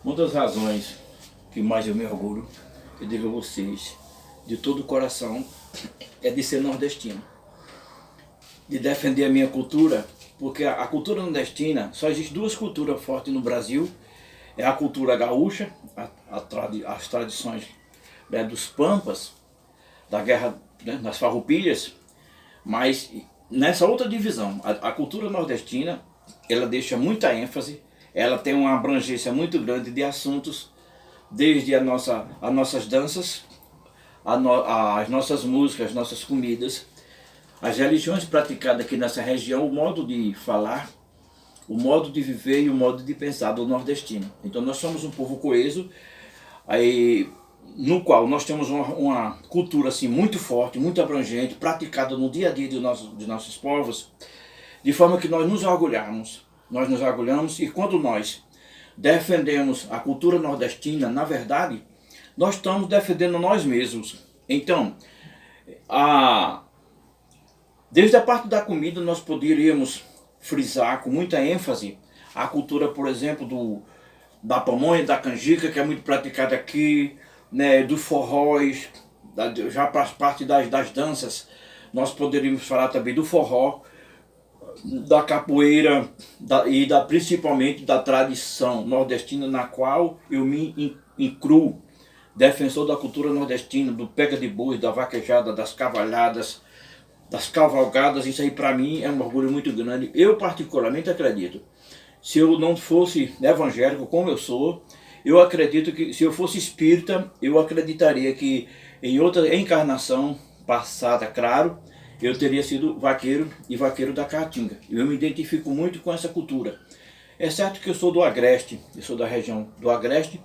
Uma das razões que mais eu me orgulho, eu digo a vocês, de todo o coração, é de ser nordestino. De defender a minha cultura, porque a cultura nordestina, só existe duas culturas fortes no Brasil, é a cultura gaúcha, as tradições, né, dos pampas, da guerra, né, das farroupilhas, mas nessa outra divisão, a cultura nordestina, ela deixa muita ênfase, ela tem uma abrangência muito grande de assuntos, desde as nossas danças, as nossas músicas, as nossas comidas, as religiões praticadas aqui nessa região, o modo de falar, o modo de viver e o modo de pensar do nordestino. Então nós somos um povo coeso, aí, no qual nós temos uma cultura assim, muito forte, muito abrangente, praticada no dia a dia de nossos povos, de forma que nós nos orgulhamos e quando nós defendemos a cultura nordestina, na verdade, nós estamos defendendo nós mesmos. Então, desde a parte da comida nós poderíamos frisar com muita ênfase a cultura, por exemplo, da pamonha, da canjica, que é muito praticada aqui, né, do forróis, já para as partes das danças, nós poderíamos falar também do forró, da capoeira principalmente da tradição nordestina, na qual eu me incluo, defensor da cultura nordestina, do pega de boi, da vaquejada, das cavalhadas, das cavalgadas. Isso aí para mim é um orgulho muito grande. Eu particularmente acredito, se eu não fosse evangélico como eu sou, eu acredito que se eu fosse espírita, eu acreditaria que em outra encarnação passada, claro, eu teria sido vaqueiro e vaqueiro da Caatinga. Eu me identifico muito com essa cultura. É certo que eu sou do Agreste, eu sou da região do Agreste,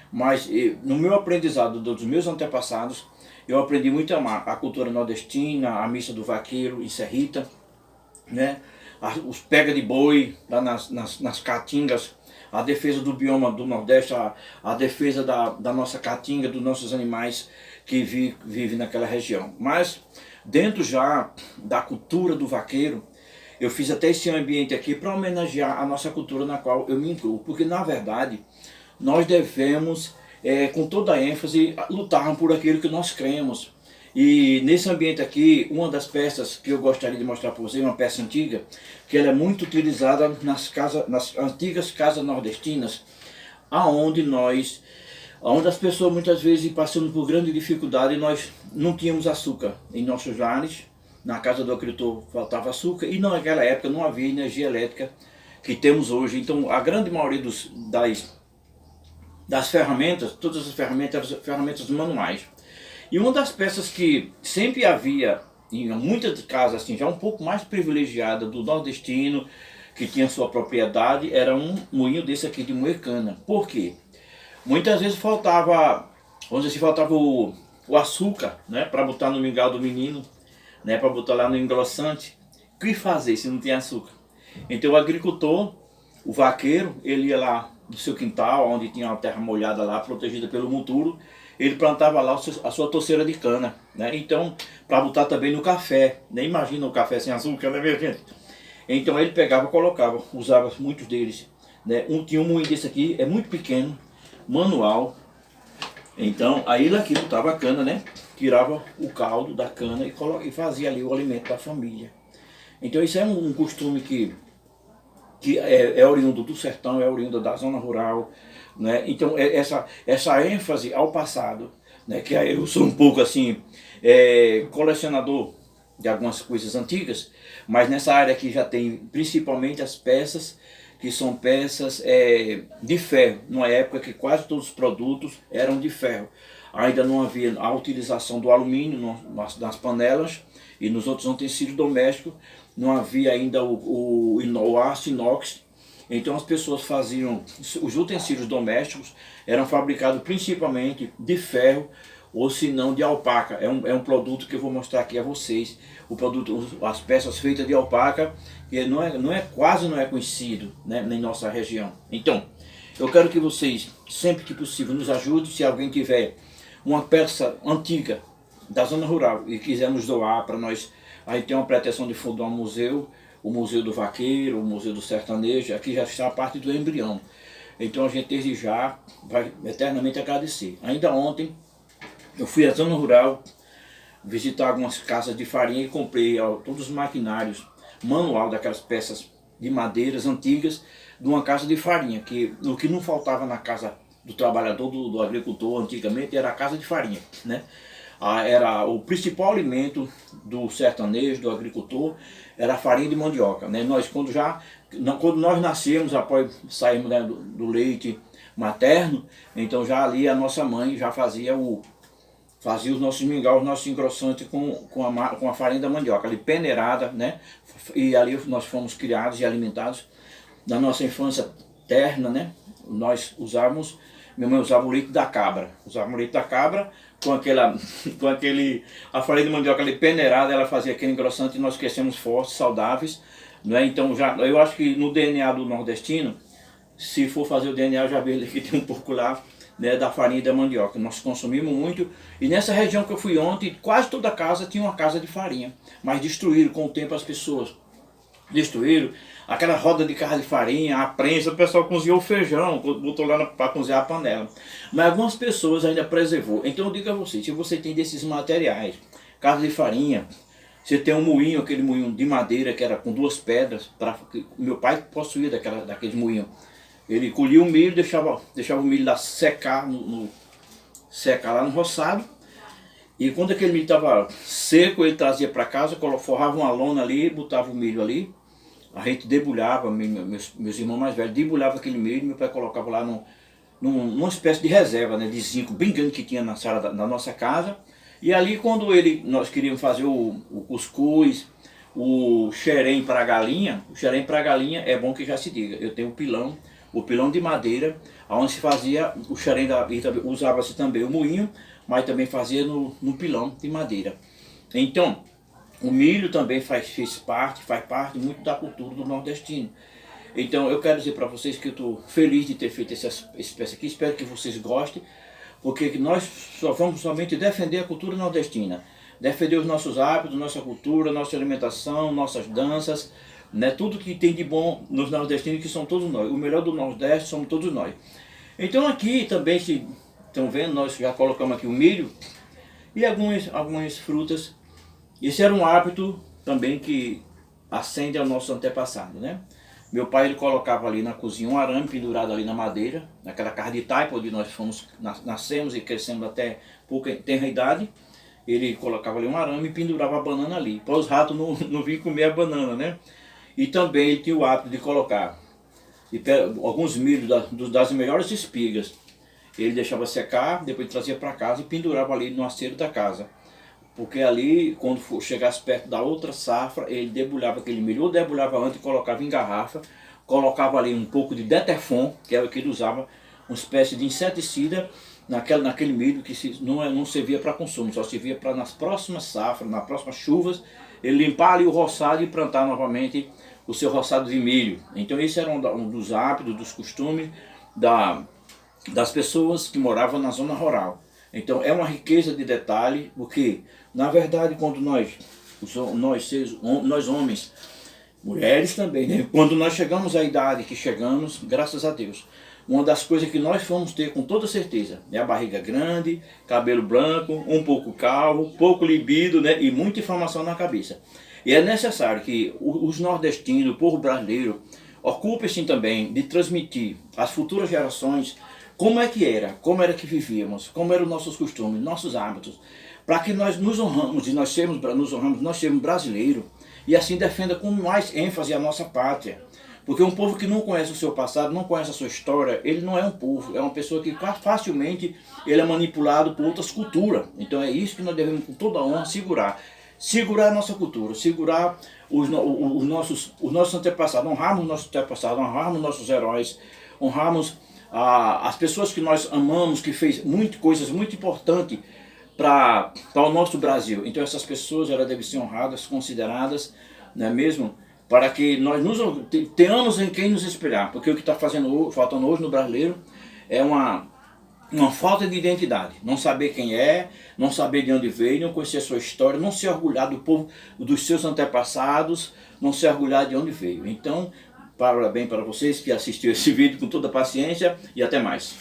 mas no meu aprendizado dos meus antepassados, eu aprendi muito a amar a cultura nordestina, a missa do vaqueiro em Serrita, né? Os pega de boi lá nas caatingas, a defesa do bioma do Nordeste, a defesa da nossa caatinga, dos nossos animais que vivem naquela região. Mas dentro já da cultura do vaqueiro, eu fiz até esse ambiente aqui para homenagear a nossa cultura na qual eu me incluo, porque na verdade nós devemos, com toda a ênfase, lutar por aquilo que nós cremos. E nesse ambiente aqui, uma das peças que eu gostaria de mostrar para vocês, uma peça antiga, que ela é muito utilizada nas antigas casas nordestinas, onde as pessoas muitas vezes passando por grande dificuldade, nós não tínhamos açúcar em nossos lares, na casa do agricultor faltava açúcar, e naquela época não havia energia elétrica que temos hoje. Então a grande maioria das ferramentas, todas as ferramentas eram ferramentas manuais. E uma das peças que sempre havia, em muitas casas assim, já um pouco mais privilegiada do nordestino, que tinha sua propriedade, era um moinho desse aqui de moer cana. Por quê? Muitas vezes faltava, vamos dizer assim, faltava o açúcar, né, para botar no mingau do menino, né, para botar lá no engrossante. O que fazer se não tinha açúcar? Então o agricultor, o vaqueiro, ele ia lá no seu quintal, onde tinha uma terra molhada lá, protegida pelo monturo, ele plantava lá a sua toceira de cana, né? Então, para botar também no café, nem imagina o café sem açúcar, né, minha gente? Então ele pegava, colocava, usava muitos deles, né? Tinha um moinho desse aqui, é muito pequeno, manual. Então, aí ele aqui botava a cana, né? Tirava o caldo da cana e fazia ali o alimento da família. Então isso é um costume que é oriundo do sertão, é oriundo da zona rural, né? Então essa ênfase ao passado, né? Que eu sou um pouco assim, colecionador de algumas coisas antigas, mas nessa área aqui já tem principalmente as peças, que são peças de ferro, numa época que quase todos os produtos eram de ferro. Ainda não havia a utilização do alumínio nas panelas e nos outros utensílios domésticos, não havia ainda o aço inox. Então as pessoas faziam, os utensílios domésticos eram fabricados principalmente de ferro, ou se não de alpaca. É um produto que eu vou mostrar aqui a vocês, as peças feitas de alpaca, que quase não é conhecido, né, em nossa região. Então, eu quero que vocês, sempre que possível, nos ajudem. Se alguém tiver uma peça antiga da zona rural e quiser nos doar para nós, a gente tem uma pretensão de fundar um museu, o Museu do Vaqueiro, o Museu do Sertanejo. Aqui já está a parte do embrião. Então a gente desde já vai eternamente agradecer. Ainda ontem eu fui à zona rural visitar algumas casas de farinha e comprei todos os maquinários manual daquelas peças de madeiras antigas de uma casa de farinha, que o que não faltava na casa do trabalhador, do agricultor antigamente era a casa de farinha, né? Era o principal alimento do sertanejo, do agricultor, era a farinha de mandioca, né? Nós quando nós nascemos, após sairmos, né, do leite materno, então já ali a nossa mãe já fazia os nossos mingau, os nossos engrossantes com a farinha da mandioca, ali peneirada, né? E ali nós fomos criados e alimentados. Na nossa infância terna, né? Minha mãe usava o leite da cabra. Usava o leite da cabra a farinha de mandioca ali peneirada, ela fazia aquele engrossante e nós crescemos fortes, saudáveis, né? Então eu acho que no DNA do nordestino, se for fazer o DNA, já vejo que tem um pouco lá, né, da farinha da mandioca. Nós consumimos muito, e nessa região que eu fui ontem, quase toda casa tinha uma casa de farinha, mas destruíram com o tempo as pessoas. Destruíram aquela roda de carro de farinha, a prensa, o pessoal cozinhou o feijão, botou lá para cozinhar a panela. Mas algumas pessoas ainda preservou. Então eu digo a você, se você tem desses materiais, casa de farinha, você tem um moinho, aquele moinho de madeira que era com 2 pedras, meu pai possuía daqueles moinhos. Ele colhia o milho, deixava o milho lá secar, secar lá no roçado. E quando aquele milho estava seco, ele trazia para casa, forrava uma lona ali, botava o milho ali. A gente debulhava, meus irmãos mais velhos debulhavam aquele milho, meu pai colocava lá numa espécie de reserva, né, de zinco bem grande que tinha na sala da nossa casa. E ali quando nós queríamos fazer o cuscuz, o xerém para galinha é bom que já se diga. Eu tenho o pilão de madeira, onde se fazia o xerém, usava-se também o moinho, mas também fazia no pilão de madeira. Então, o milho também faz parte muito da cultura do nordestino. Então, eu quero dizer para vocês que eu estou feliz de ter feito essa espécie aqui, espero que vocês gostem, porque nós só vamos somente defender a cultura nordestina, defender os nossos hábitos, nossa cultura, nossa alimentação, nossas danças, né? Tudo que tem de bom nos nordestinos, que são todos nós. O melhor do Nordeste somos todos nós. Então aqui também, se estão vendo, nós já colocamos aqui o milho e algumas frutas. Esse era um hábito também que ascende ao nosso antepassado, né? Meu pai, ele colocava ali na cozinha um arame pendurado ali na madeira, naquela casa de taipa onde nós nascemos e crescemos até pouca tenra idade. Ele colocava ali um arame e pendurava a banana ali, para os ratos não virem comer a banana, né? E também ele tinha o hábito de colocar alguns milhos das melhores espigas. Ele deixava secar, depois trazia para casa e pendurava ali no aceiro da casa. Porque ali, quando chegasse perto da outra safra, ele debulhava aquele milho, ou debulhava antes e colocava em garrafa, colocava ali um pouco de Deterfon, que era o que ele usava, uma espécie de inseticida naquele milho que não servia para consumo, só servia para nas próximas safras, nas próximas chuvas, ele limpar ali o roçado e plantar novamente o seu roçado de milho. Então esse era um dos hábitos, dos costumes das pessoas que moravam na zona rural. Então é uma riqueza de detalhe, porque na verdade quando nós homens, mulheres também, né? Quando nós chegamos à idade que chegamos, graças a Deus, uma das coisas que nós vamos ter com toda certeza é a barriga grande, cabelo branco, um pouco calvo, pouco libido, né? E muita informação na cabeça. E é necessário que os nordestinos, o povo brasileiro, ocupem-se também de transmitir às futuras gerações como era que vivíamos, como eram nossos costumes, nossos hábitos, para que nós nos honramos e nós sermos brasileiros e assim defenda com mais ênfase a nossa pátria. Porque um povo que não conhece o seu passado, não conhece a sua história, ele não é um povo, é uma pessoa que facilmente ele é manipulado por outras culturas. Então é isso que nós devemos com toda a honra segurar a nossa cultura, segurar os nossos antepassados, honrarmos nossos antepassados, honrarmos nossos heróis, honrarmos as pessoas que nós amamos, que fez coisas muito importantes para o nosso Brasil. Então essas pessoas elas devem ser honradas, consideradas, não é mesmo? Para que nós tenhamos em quem nos espelhar, porque o que está faltando hoje no brasileiro é uma falta de identidade, não saber quem é, não saber de onde veio, não conhecer a sua história, não se orgulhar do povo, dos seus antepassados, não se orgulhar de onde veio. Então, Parabéns para vocês que assistiram esse vídeo com toda a paciência e até mais.